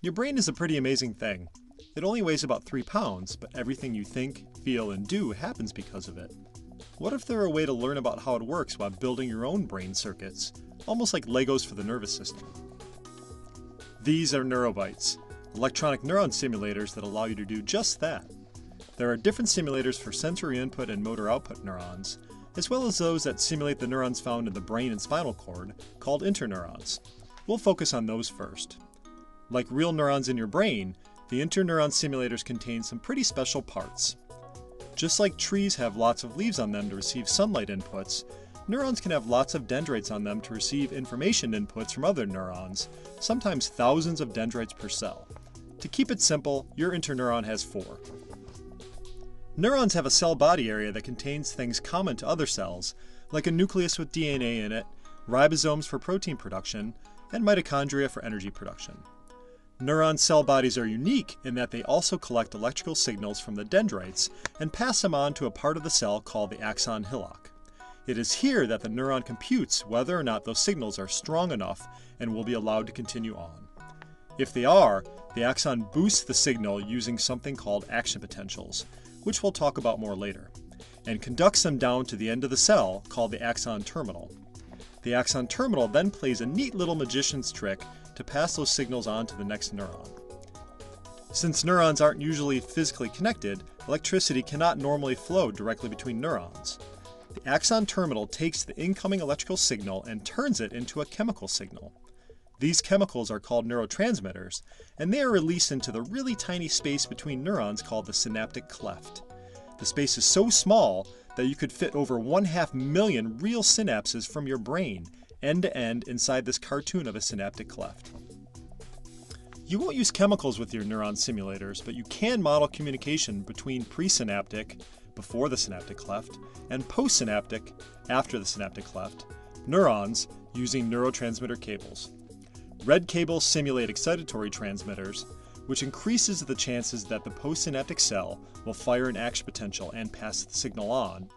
Your brain is a pretty amazing thing. It only weighs about 3 pounds, but everything you think, feel, and do happens because of it. What if there were a way to learn about how it works while building your own brain circuits, almost like Legos for the nervous system? These are NeuroBytes, electronic neuron simulators that allow you to do just that. There are different simulators for sensory input and motor output neurons, as well as those that simulate the neurons found in the brain and spinal cord, called interneurons. We'll focus on those first. Like real neurons in your brain, the interneuron simulators contain some pretty special parts. Just like trees have lots of leaves on them to receive sunlight inputs, neurons can have lots of dendrites on them to receive information inputs from other neurons, sometimes thousands of dendrites per cell. To keep it simple, your interneuron has 4. Neurons have a cell body area that contains things common to other cells, like a nucleus with DNA in it, ribosomes for protein production, and mitochondria for energy production. Neuron cell bodies are unique in that they also collect electrical signals from the dendrites and pass them on to a part of the cell called the axon hillock. It is here that the neuron computes whether or not those signals are strong enough and will be allowed to continue on. If they are, the axon boosts the signal using something called action potentials, which we'll talk about more later, and conducts them down to the end of the cell called the axon terminal. The axon terminal then plays a neat little magician's trick to pass those signals on to the next neuron. Since neurons aren't usually physically connected, electricity cannot normally flow directly between neurons. The axon terminal takes the incoming electrical signal and turns it into a chemical signal. These chemicals are called neurotransmitters, and they are released into the really tiny space between neurons called the synaptic cleft. The space is so small that you could fit over 1/2 million real synapses from your brain, end to end, inside this cartoon of a synaptic cleft. You won't use chemicals with your neuron simulators, but you can model communication between presynaptic, before the synaptic cleft, and postsynaptic, after the synaptic cleft, neurons using neurotransmitter cables. Red cables simulate excitatory transmitters, which increases the chances that the postsynaptic cell will fire an action potential and pass the signal on,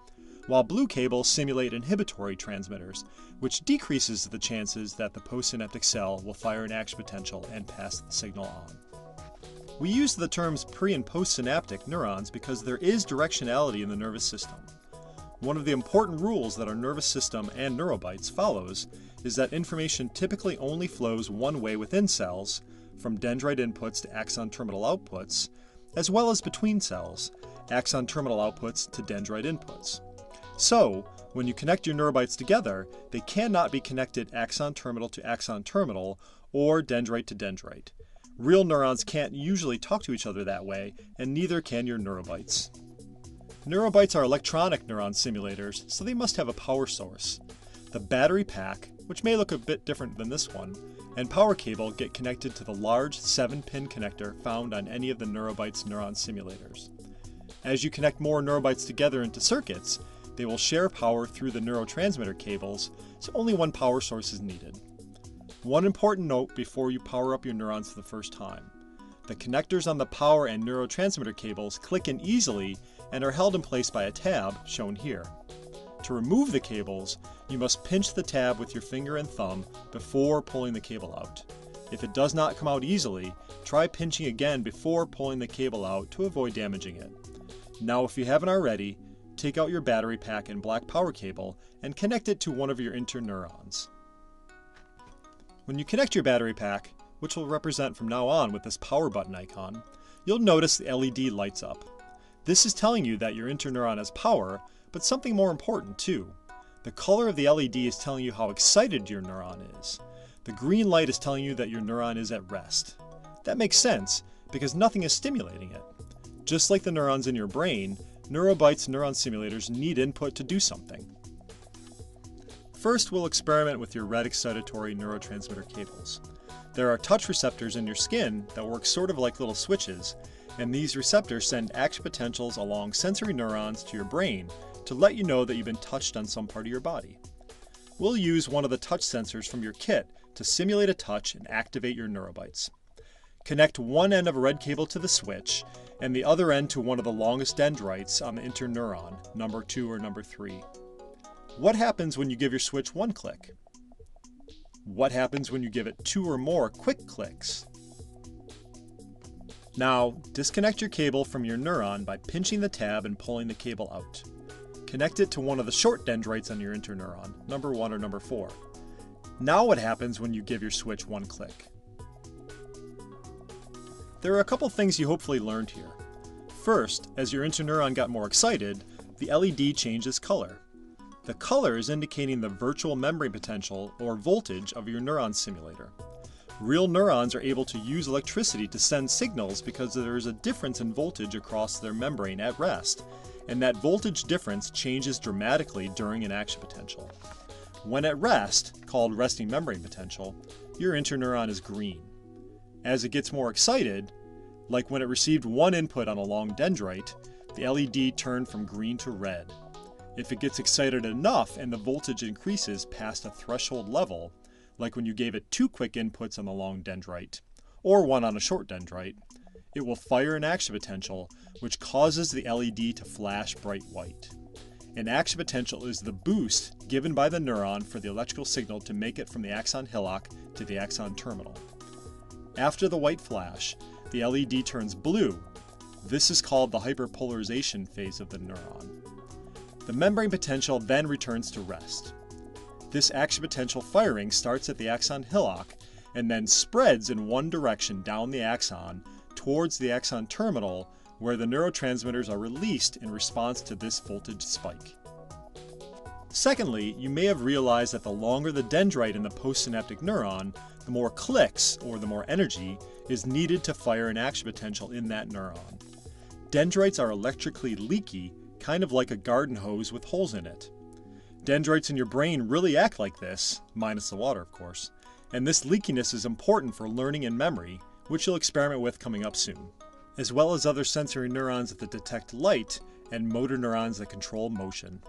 while blue cables simulate inhibitory transmitters, which decreases the chances that the postsynaptic cell will fire an action potential and pass the signal on. We use the terms pre- and postsynaptic neurons because there is directionality in the nervous system. One of the important rules that our nervous system and NeuroBytes follows is that information typically only flows one way within cells, from dendrite inputs to axon terminal outputs, as well as between cells, axon terminal outputs to dendrite inputs. So, when you connect your NeuroBytes together, they cannot be connected axon terminal to axon terminal or dendrite to dendrite. Real neurons can't usually talk to each other that way, and neither can your NeuroBytes. NeuroBytes are electronic neuron simulators, so they must have a power source. The battery pack, which may look a bit different than this one, and power cable get connected to the large 7-pin connector found on any of the NeuroBytes neuron simulators. As you connect more NeuroBytes together into circuits, they will share power through the neurotransmitter cables, so only one power source is needed. One important note before you power up your neurons for the first time. The connectors on the power and neurotransmitter cables click in easily and are held in place by a tab, shown here. To remove the cables, you must pinch the tab with your finger and thumb before pulling the cable out. If it does not come out easily, try pinching again before pulling the cable out to avoid damaging it. Now, if you haven't already, take out your battery pack and black power cable and connect it to one of your interneurons. When you connect your battery pack, which will represent from now on with this power button icon, you'll notice the LED lights up. This is telling you that your interneuron has power, but something more important too. The color of the LED is telling you how excited your neuron is. The green light is telling you that your neuron is at rest. That makes sense, because nothing is stimulating it. Just like the neurons in your brain, NeuroBytes neuron simulators need input to do something. First, we'll experiment with your red excitatory neurotransmitter cables. There are touch receptors in your skin that work sort of like little switches, and these receptors send action potentials along sensory neurons to your brain to let you know that you've been touched on some part of your body. We'll use one of the touch sensors from your kit to simulate a touch and activate your NeuroBytes. Connect one end of a red cable to the switch, and the other end to one of the longest dendrites on the interneuron, number 2 or number 3. What happens when you give your switch one click? What happens when you give it 2 or more quick clicks? Now, disconnect your cable from your neuron by pinching the tab and pulling the cable out. Connect it to one of the short dendrites on your interneuron, number 1 or number 4. Now what happens when you give your switch one click? There are a couple things you hopefully learned here. First, as your interneuron got more excited, the LED changes color. The color is indicating the virtual membrane potential or voltage of your neuron simulator. Real neurons are able to use electricity to send signals because there is a difference in voltage across their membrane at rest, and that voltage difference changes dramatically during an action potential. When at rest, called resting membrane potential, your interneuron is green. As it gets more excited, like when it received one input on a long dendrite, the LED turned from green to red. If it gets excited enough and the voltage increases past a threshold level, like when you gave it 2 quick inputs on the long dendrite, or 1 on a short dendrite, it will fire an action potential, which causes the LED to flash bright white. An action potential is the boost given by the neuron for the electrical signal to make it from the axon hillock to the axon terminal. After the white flash, the LED turns blue. This is called the hyperpolarization phase of the neuron. The membrane potential then returns to rest. This action potential firing starts at the axon hillock and then spreads in one direction down the axon towards the axon terminal, where the neurotransmitters are released in response to this voltage spike. Secondly, you may have realized that the longer the dendrite in the postsynaptic neuron, the more clicks, or the more energy, is needed to fire an action potential in that neuron. Dendrites are electrically leaky, kind of like a garden hose with holes in it. Dendrites in your brain really act like this, minus the water of course, and this leakiness is important for learning and memory, which you'll experiment with coming up soon, as well as other sensory neurons that detect light and motor neurons that control motion.